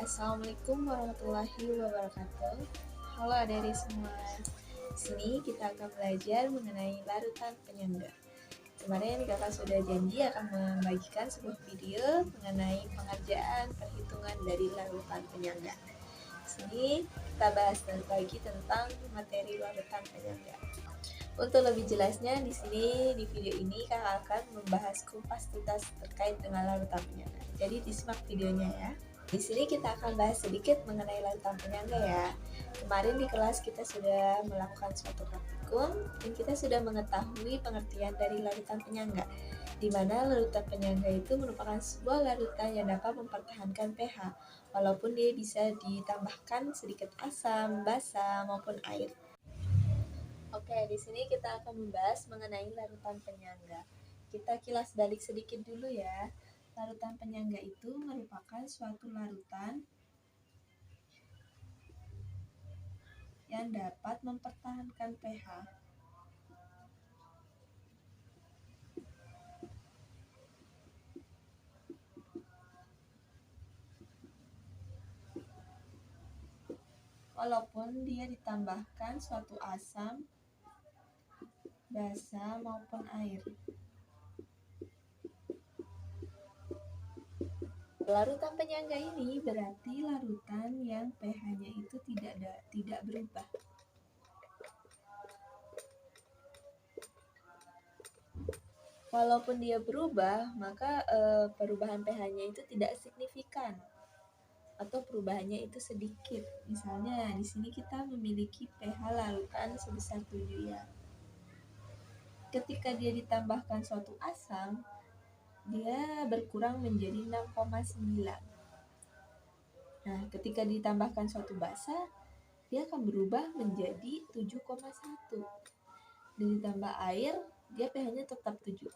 Assalamualaikum warahmatullahi wabarakatuh. Halo adik-adik semua. Di sini kita akan belajar mengenai larutan penyangga. Kemarin kakak sudah janji akan membagikan sebuah video mengenai pengerjaan perhitungan dari larutan penyangga. Di sini kita bahas lagi tentang materi larutan penyangga. Untuk lebih jelasnya di sini di video ini kakak akan membahas kupas tuntas terkait dengan larutan penyangga. Jadi disimak videonya ya. Di sini kita akan bahas sedikit mengenai larutan penyangga ya. Kemarin di kelas kita sudah melakukan suatu praktikum dan kita sudah mengetahui pengertian dari larutan penyangga, di mana larutan penyangga itu merupakan sebuah larutan yang dapat mempertahankan pH, walaupun dia bisa ditambahkan sedikit asam, basa, maupun air. Oke, di sini kita akan membahas mengenai larutan penyangga. Kita kilas balik sedikit dulu ya. Larutan penyangga itu merupakan suatu larutan yang dapat mempertahankan pH walaupun dia ditambahkan suatu asam, basa, maupun air. Larutan penyangga ini berarti larutan yang pH-nya itu tidak berubah. Walaupun dia berubah, maka perubahan pH-nya itu tidak signifikan atau perubahannya itu sedikit. Misalnya di sini kita memiliki pH larutan sebesar 7 ya. Ketika dia ditambahkan suatu asam, dia berkurang menjadi 6,9. Nah, ketika ditambahkan suatu basa, dia akan berubah menjadi 7,1. Dan ditambah air, dia pH-nya tetap 7.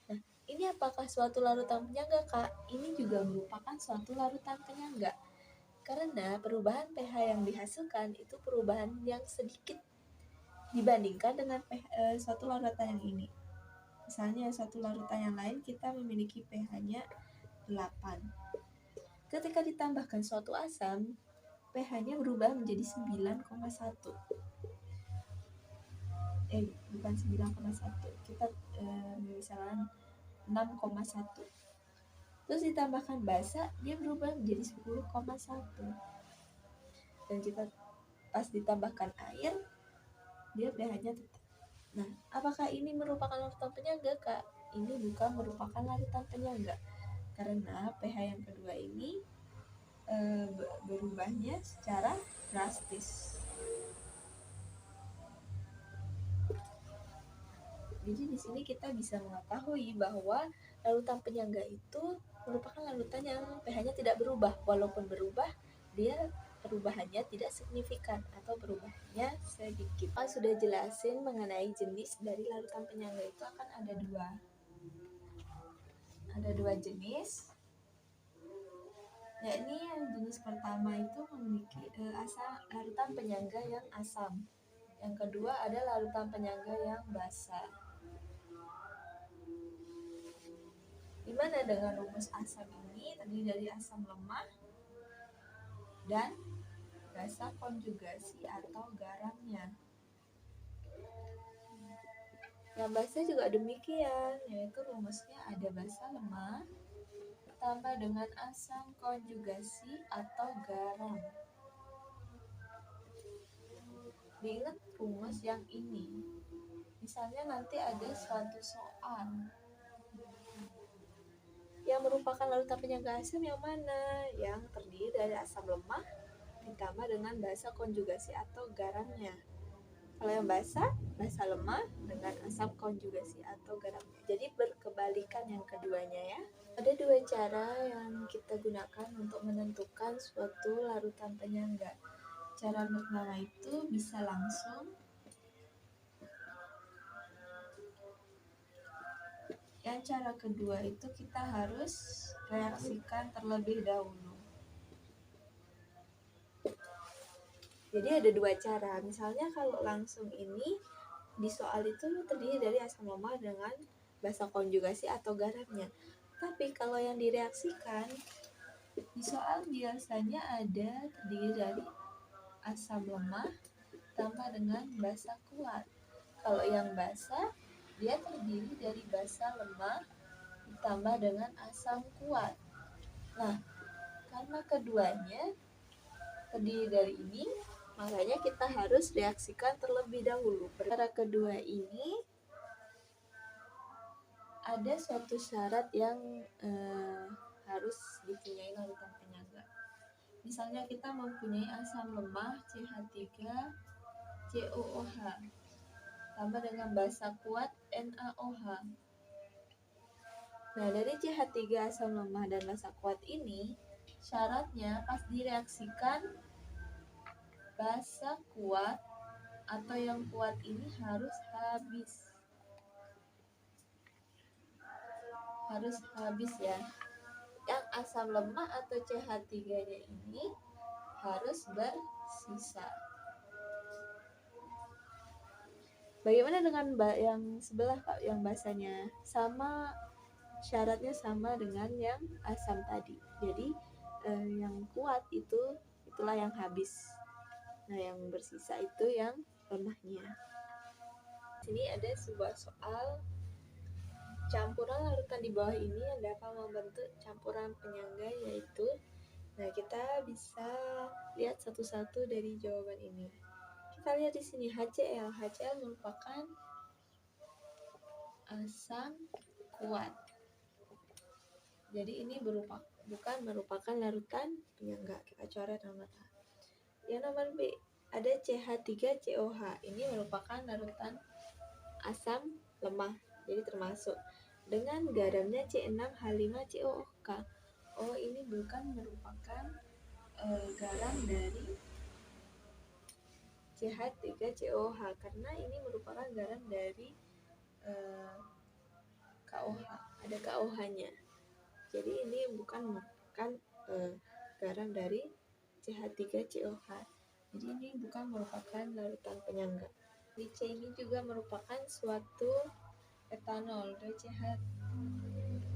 Nah, ini apakah suatu larutan penyangga, Kak? Ini juga merupakan suatu larutan penyangga. Karena perubahan pH yang dihasilkan itu perubahan yang sedikit dibandingkan dengan suatu larutan yang ini. Misalnya suatu larutan yang lain kita memiliki pH-nya 8. Ketika ditambahkan suatu asam, pH-nya berubah menjadi 9,1. Bukan 9,1. Kita misalnya 6,1. Terus ditambahkan basa, dia berubah menjadi 10,1. Dan kita pas ditambahkan air, dia pH-nya tetap. Nah, apakah ini merupakan larutan penyangga, Kak? Ini bukan merupakan larutan penyangga. Karena pH yang kedua ini berubahnya secara drastis. Jadi di sini kita bisa mengetahui bahwa larutan penyangga itu merupakan larutan yang pH-nya tidak berubah. Walaupun berubah, dia perubahannya tidak signifikan atau perubahannya sedikit. Sudah jelasin mengenai jenis dari larutan penyangga itu akan ada dua. Ada dua jenis. Yakni yang jenis pertama itu memiliki larutan penyangga yang asam. Yang kedua ada larutan penyangga yang basa. Dimana dengan rumus asam ini terdiri dari asam lemah dan basa konjugasi atau garamnya. Yang basa juga demikian, yaitu rumusnya ada basa lemah tambah dengan asam konjugasi atau garam. Diingat rumus yang ini. Misalnya nanti ada suatu soal yang merupakan larutan penyangga asam yang mana? Yang terdiri dari asam lemah ditambah dengan basa konjugasi atau garamnya. Kalau yang basa lemah dengan asam konjugasi atau garamnya. Jadi berkebalikan yang keduanya ya. Ada dua cara yang kita gunakan untuk menentukan suatu larutan penyangga. Cara pertama itu bisa langsung. Yang cara kedua itu kita harus reaksikan terlebih dahulu. Jadi ada dua cara. Misalnya kalau langsung ini di soal itu terdiri dari asam lemah dengan basa konjugasi atau garamnya. Tapi kalau yang direaksikan Di soal biasanya ada terdiri dari asam lemah tambah dengan basa kuat. Kalau yang basa, dia terdiri dari basa lemah ditambah dengan asam kuat. Nah, karena keduanya terdiri dari ini, makanya kita harus reaksikan terlebih dahulu. Cara kedua ini ada suatu syarat yang harus dipunyai larutan penyangga. Misalnya kita mempunyai asam lemah CH3COOH tambah dengan basa kuat NaOH. Nah, dari CH3 asam lemah dan basa kuat ini, syaratnya pas direaksikan basa kuat atau yang kuat ini harus habis ya. Yang asam lemah atau CH3-nya ini harus bersisa. Bagaimana dengan yang sebelah Pak, yang basanya? Sama, syaratnya sama dengan yang asam tadi. Jadi yang kuat itulah yang habis. Nah, yang bersisa itu yang lemahnya. Sini ada sebuah soal campuran larutan di bawah ini yang dapat membentuk campuran penyangga, yaitu, nah kita bisa lihat satu-satu dari jawaban ini. Kita lihat di sini HCl. HCl merupakan asam kuat. Jadi ini bukan merupakan larutan penyangga. Kita coret nomor A. Yang nomor B ada CH3COH. Ini merupakan larutan asam lemah. Jadi termasuk dengan garamnya C6H5COOK. Oh, ini bukan merupakan garam dari CH3COH karena ini merupakan garam dari KOH. Ada KOH-nya. Jadi ini bukan merupakan garam dari CH3COH. Jadi ini bukan merupakan larutan penyangga. C ini juga merupakan suatu etanol.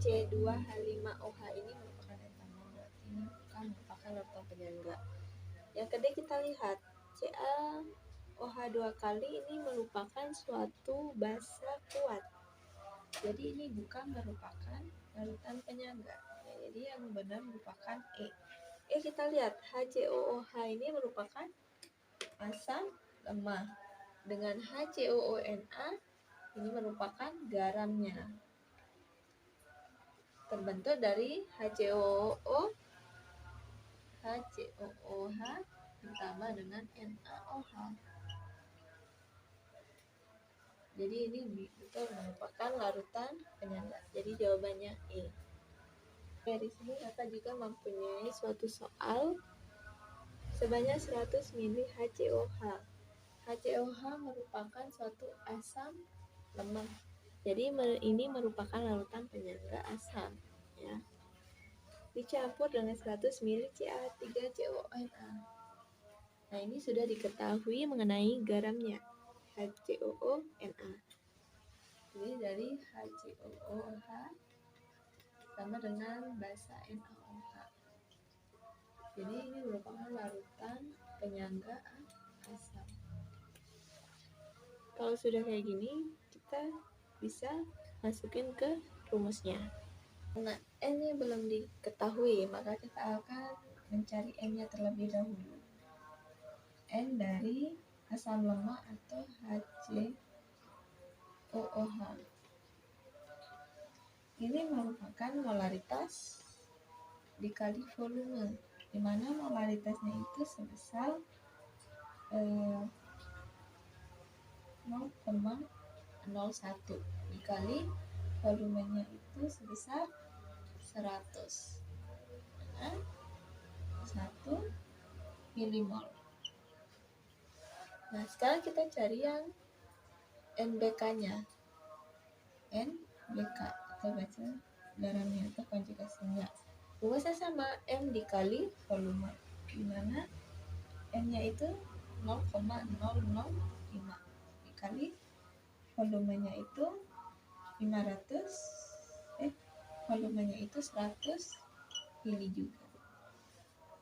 C2H5OH ini merupakan etanol. Berarti ini bukan merupakan larutan penyangga. Yang kedua kita lihat CaOH 2 kali ini merupakan suatu basa kuat. Jadi ini bukan merupakan larutan penyangga. Ya, jadi yang benar merupakan E. Kita lihat HCOOH ini merupakan asam lemah. Dengan HCOONA ini merupakan garamnya. Terbentuk dari HCOOH ditambah dengan NaOH. Jadi ini betul merupakan larutan penyangga. Jadi jawabannya E. Dari sini kakak juga mempunyai suatu soal sebanyak 100 ml HCOH. HCOH merupakan suatu asam lemah. Jadi ini merupakan larutan penyangga asam, ya. Dicampur dengan 100 ml CA3CONA. Nah, ini sudah diketahui mengenai garamnya, HCOONA. Ini dari HCOOH sama dengan basa NaOH. Jadi ini merupakan larutan penyangga asam. Kalau sudah kayak gini, kita bisa masukin ke rumusnya. Nah, N-nya belum diketahui, maka kita akan mencari N-nya terlebih dahulu. N dari asam lemah atau HCOOH. Ini merupakan molaritas dikali volume, di mana molaritasnya itu sebesar 0,01 dikali volumenya itu sebesar 100 dengan 1 milimol. Nah, sekarang kita cari yang NBK-nya. NBK atau baca garamnya atau konjugasinya. Rumusnya sama, M dikali volume, di mana M-nya itu 0,005 dikali volumenya itu 100 mili juga.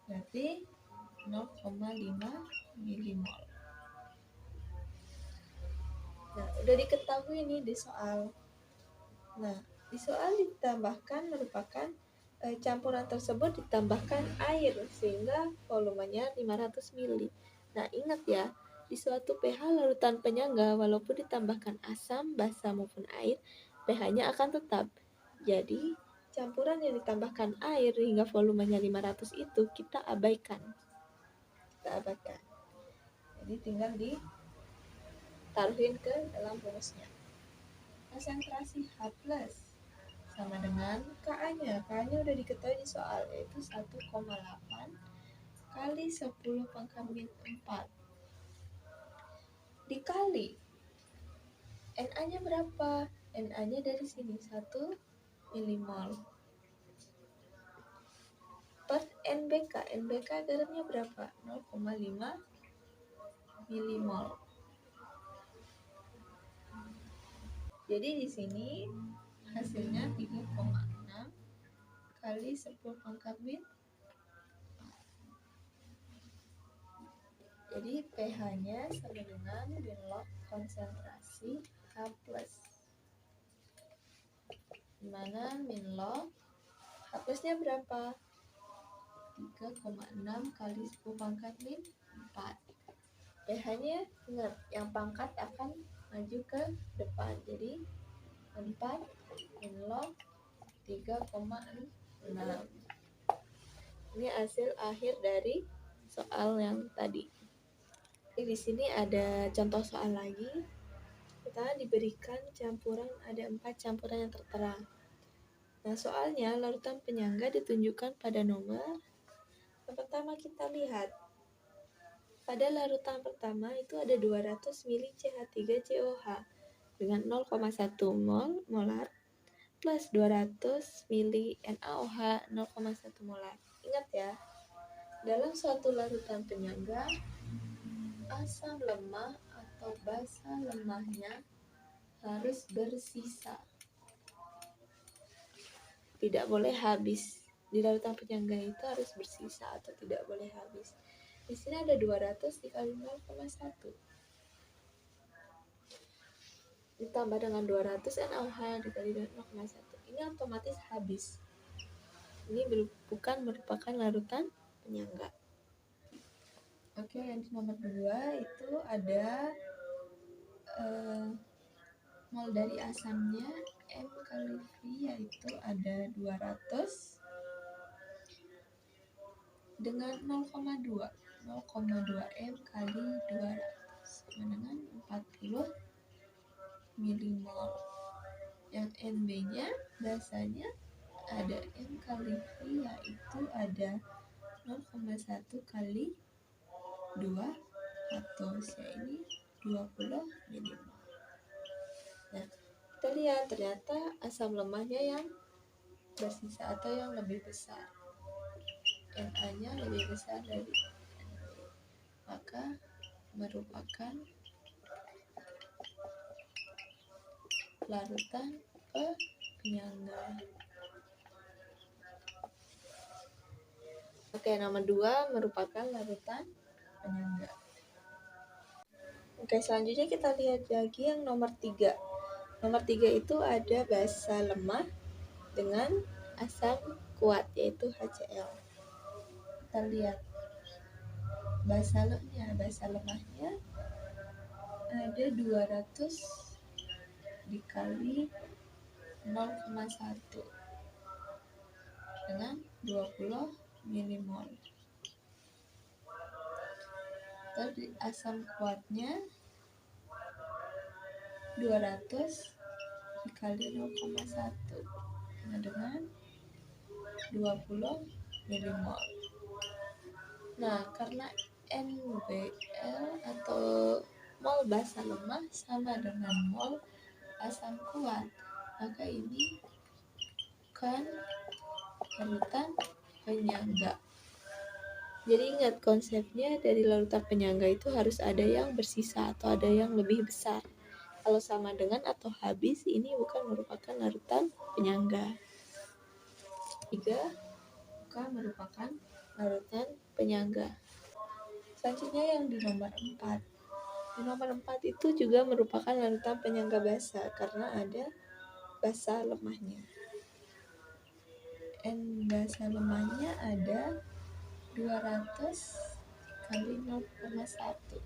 berarti 0,5 milimol. Nah, udah diketahui nih di soal. Nah, di soal ditambahkan merupakan campuran tersebut ditambahkan air sehingga volumenya 500 ml. Nah, ingat ya, di suatu pH larutan penyangga walaupun ditambahkan asam, basa maupun air, pH-nya akan tetap. Jadi, campuran yang ditambahkan air hingga volumenya 500 itu kita abaikan. Jadi tinggal ditaruhin ke dalam rumusnya. Konsentrasi H+ sama dengan Ka-nya. Ka-nya udah diketahui di soal, yaitu 1,8 kali 10 pangkat min 4 dikali Na-nya berapa? Na-nya dari sini 1 milimol per NBK. NBK garamnya berapa? 0,5 milimol. Jadi di sini hasilnya 3,6 kali 10 pangkat min. Jadi pH-nya sama dengan log konsentrasi H+. Dimana min log H+-nya berapa? 3,6 kali 10 pangkat min 4. pH-nya ingat, yang pangkat akan maju ke depan. Jadi 4 min log 3,6. Ini hasil akhir dari soal yang tadi. Di sini ada contoh soal lagi. Kita diberikan campuran, ada 4 campuran yang tertera. Nah, soalnya larutan penyangga ditunjukkan pada nomor. Yang pertama kita lihat. Pada larutan pertama itu ada 200 ml CH3COH dengan 0,1 molar plus 200 ml NaOH 0,1 molar. Ingat ya, dalam suatu larutan penyangga, asam lemah atau basa lemahnya harus bersisa. Tidak boleh habis. Di larutan penyangga itu harus bersisa atau tidak boleh habis. Di sini ada 200 dikali 0,1. Ditambah dengan 200 NaOH dikali dengan 0,1. Ini otomatis habis. Ini bukan merupakan larutan penyangga. Oke, yang di nomor 2 itu ada mol dari asamnya M kali V, yaitu ada 200 dengan 0,2 M kali 200 sama dengan 40 milimol. Yang NB-nya basanya ada M kali V, yaitu ada 0,1 kali 200, yaitu 20 milimol. Nah, kita lihat ternyata asam lemahnya yang bersisa atau yang lebih besar. Na-nya lebih besar dari NB, maka merupakan larutan penyangga. Oke, nomor 2 merupakan larutan penyangga. Oke, selanjutnya kita lihat lagi yang nomor 3. Nomor 3 itu ada basa lemah dengan asam kuat, yaitu HCl. Kita lihat basa lemahnya ada 200 dikali 0,1 dengan 20 milimol. Tadi asam kuatnya 200 dikali 0,1 dengan 20 milimol. Nah, karena NBL atau mol basa lemah sama dengan mol asam kuat, maka ini bukan larutan penyangga. Jadi ingat konsepnya, dari larutan penyangga itu harus ada yang bersisa atau ada yang lebih besar. Kalau sama dengan atau habis, ini bukan merupakan larutan penyangga. 3 bukan merupakan larutan penyangga. Selanjutnya yang di nomor 4. Di nomor 4 itu juga merupakan larutan penyangga basa karena ada basa lemahnya. N basa lemahnya ada 200 kali 0,1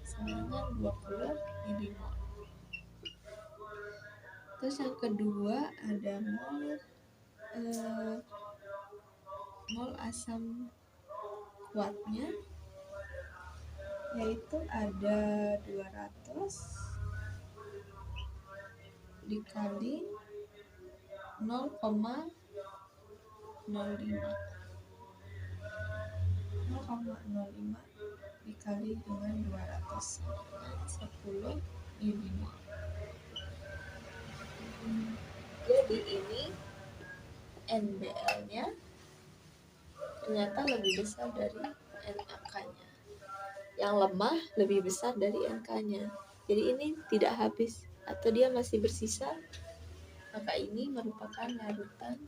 sama dengan 20 milimol. Terus yang kedua ada mol asam kuatnya, yaitu ada 200 dikali 0,05 dikali dengan 200 dengan 10 milimol. Jadi ini NBL-nya ternyata lebih besar dari NaK-nya. Yang lemah lebih besar dari NK-nya. Jadi ini tidak habis atau dia masih bersisa, maka ini merupakan larutan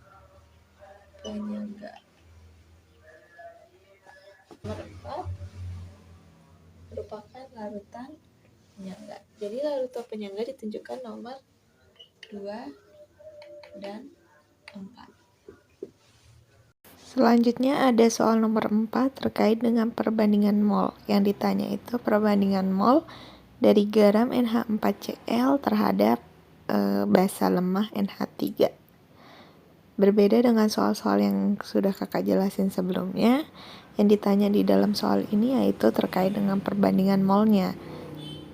penyangga. Nomor 4 merupakan larutan penyangga. Jadi larutan penyangga ditunjukkan nomor 2 dan 4. Selanjutnya ada soal nomor 4 terkait dengan perbandingan mol. Yang ditanya itu perbandingan mol dari garam NH4Cl terhadap basa lemah NH3. Berbeda dengan soal-soal yang sudah kakak jelasin sebelumnya, yang ditanya di dalam soal ini yaitu terkait dengan perbandingan molnya.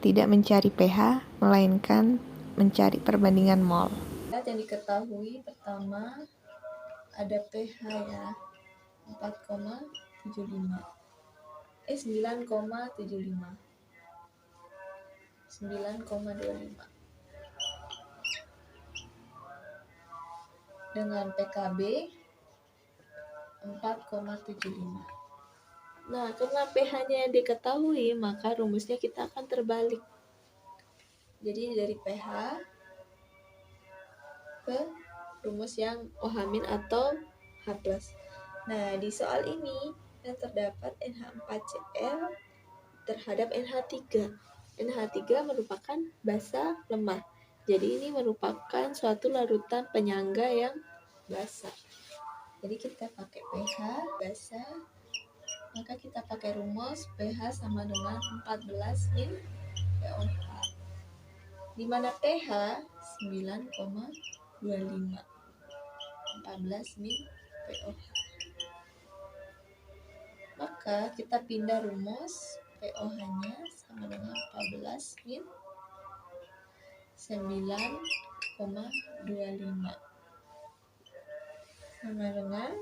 Tidak mencari pH, melainkan mencari perbandingan mol. Yang diketahui pertama ada pH ya, 9,75. Dengan PKB 4,75. Nah, karena pH-nya diketahui, maka rumusnya kita akan terbalik. Jadi dari pH ke rumus yang OH- atau H+. Nah, di soal ini yang terdapat NH4Cl terhadap NH3. NH3 merupakan basa lemah. Jadi ini merupakan suatu larutan penyangga yang basa. Jadi kita pakai pH basa, maka kita pakai rumus pH sama dengan 14 min pOH. Di mana pH 9,25. 14 min pOH. Maka kita pindah rumus pOH-nya sama dengan 14 min 9,25 sama dengan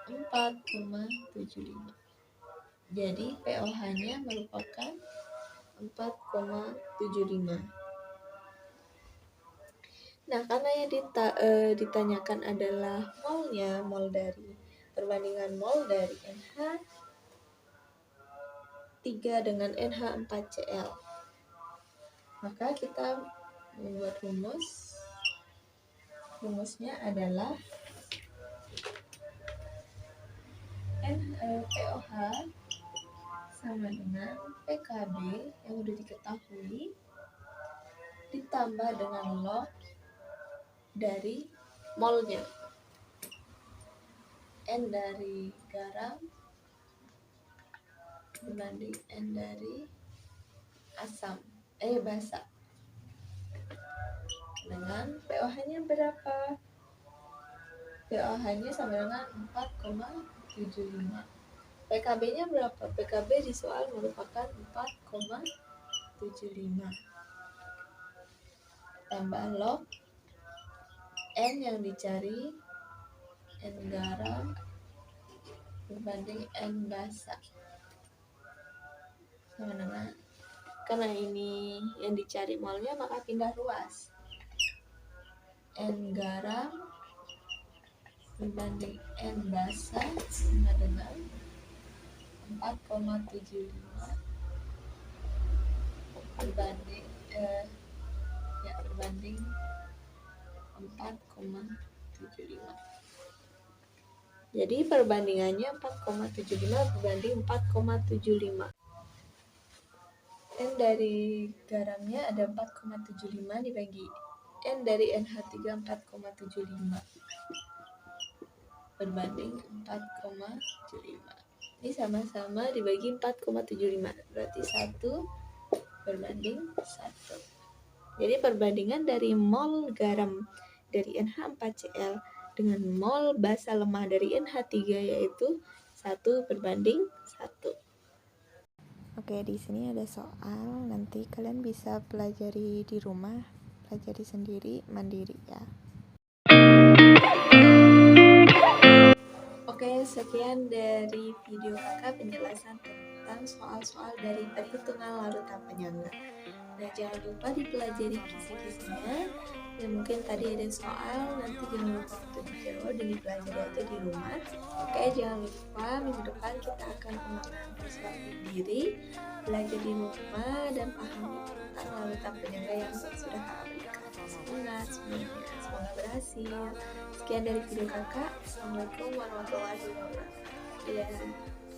4,75. Jadi pOH-nya merupakan 4,75. Nah, karena yang ditanyakan adalah molnya, perbandingan mol dari NH3 dengan NH4Cl. Maka kita membuat rumusnya adalah pOH sama dengan PKB yang sudah diketahui ditambah dengan log dari molnya. N dari garam dibanding N dari basa. Dengan pOH-nya berapa? pOH-nya sama dengan 4,75. PKB-nya berapa? PKB di soal merupakan 4,75. Tambah log N yang dicari, N garam berbanding N basa. Sama dengan, karena ini yang dicari molnya, maka pindah ruas. N garam berbanding N basa sama dengan 4,75 berbanding 4,75. Jadi perbandingannya 4,75 berbanding 4,75. N dari garamnya ada 4,75 dibagi N dari NH3 4,75 berbanding 4,75. Ini sama-sama dibagi 4,75, berarti 1 berbanding 1. Jadi perbandingan dari mol garam dari NH4Cl dengan mol basa lemah dari NH3 yaitu 1 berbanding 1. Oke, di sini ada soal, nanti kalian bisa pelajari di rumah, pelajari sendiri, mandiri ya. Oke, sekian dari video kakak penjelasan tentang soal-soal dari perhitungan larutan penyangga. Nah, jangan lupa dipelajari kisi-kisinya. Ya, mungkin tadi ada soal, nanti jangan lupa untuk dijawab dan dipelajari aja di rumah. Oke, jangan lupa minggu depan kita akan ulangan persuasif diri, belajar di rumah dan pahami tentang larutan penyangga yang sudah kakak berikan. Semangat semuanya, semoga berhasil. Sekian dari video kakak. Assalamualaikum warahmatullahi wabarakatuh.